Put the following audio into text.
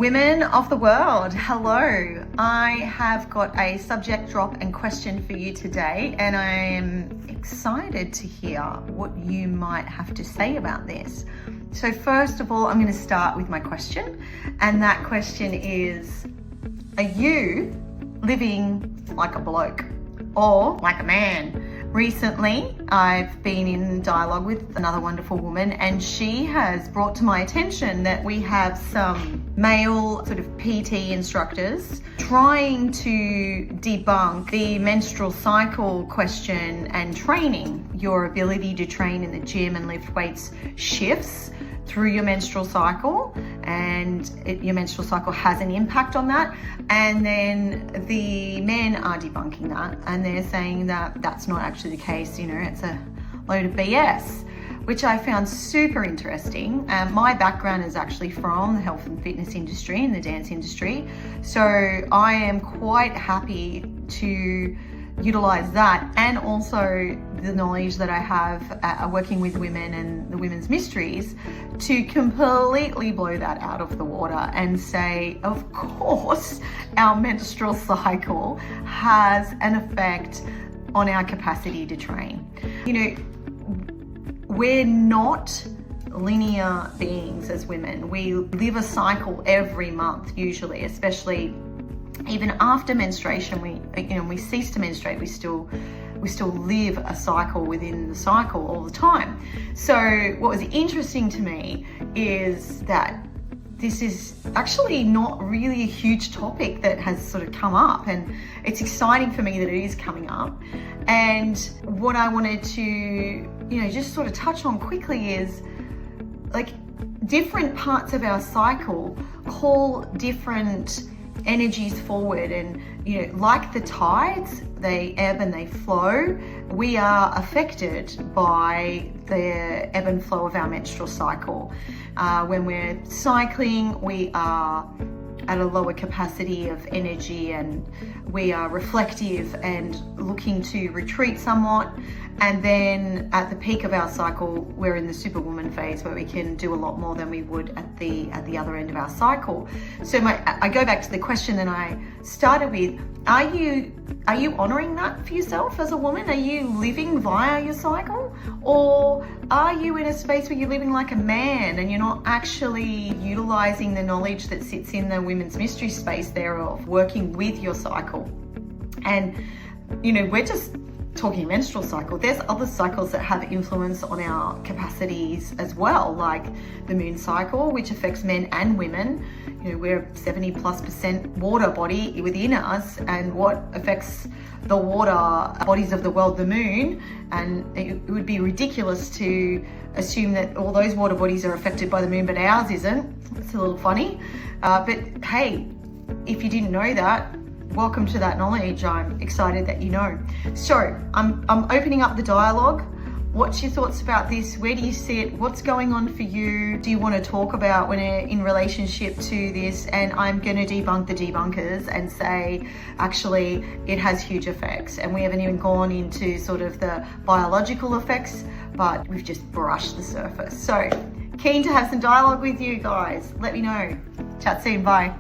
Women of the world, hello. I have got a subject drop and question for you today, and I am excited to hear what you might have to say about this. So first of all, I'm going to start with my question, and that question is, are you living like a bloke or like a man? Recently, I've been in dialogue with another wonderful woman, and she has brought to my attention that we have some male sort of PT instructors trying to debunk the menstrual cycle question and training. Your ability to train in the gym and lift weights shifts through your menstrual cycle, and your menstrual cycle has an impact on that. And then the men are debunking that, and they're saying that that's not actually the case. You know, it's a load of BS, which I found super interesting. My background is actually from the health and fitness industry and the dance industry, so I am quite happy to utilize that, and also the knowledge that I have working with women and the women's mysteries, to completely blow that out of the water and say, of course, our menstrual cycle has an effect on our capacity to train. You know, we're not linear beings as women. We live a cycle every month, usually, especially even after menstruation. We cease to menstruate, we still live a cycle within the cycle all the time. So what was interesting to me is that this is actually not really a huge topic that has sort of come up, and it's exciting for me that it is coming up. And what I wanted to, just sort of touch on quickly is, like, different parts of our cycle call different energies forward, and like the tides, they ebb and they flow. We are affected by the ebb and flow of our menstrual cycle. When we're cycling, we are at a lower capacity of energy, and we are reflective and looking to retreat somewhat. And then at the peak of our cycle, we're in the superwoman phase, where we can do a lot more than we would at the other end of our cycle. So I go back to the question that I started with: Are you honoring that for yourself as a woman? Are you living via your cycle, or are you in a space where you're living like a man and you're not actually utilizing the knowledge that sits in the women's mystery space there of working with your cycle? And we're just talking menstrual cycle. There's other cycles that have influence on our capacities as well, like the moon cycle, which affects men and women. We're 70+% water body within us, and what affects the water bodies of the world, the moon, and it would be ridiculous to assume that all those water bodies are affected by the moon, but ours isn't. It's a little funny, but hey, if you didn't know that, welcome to that knowledge. I'm excited that you know. So I'm opening up the dialogue. What's your thoughts about this? Where do you see it? What's going on for you? Do you want to talk about when in relationship to this? And I'm going to debunk the debunkers and say, actually, it has huge effects. And we haven't even gone into sort of the biological effects, but we've just brushed the surface. So keen to have some dialogue with you guys. Let me know. Chat soon. Bye.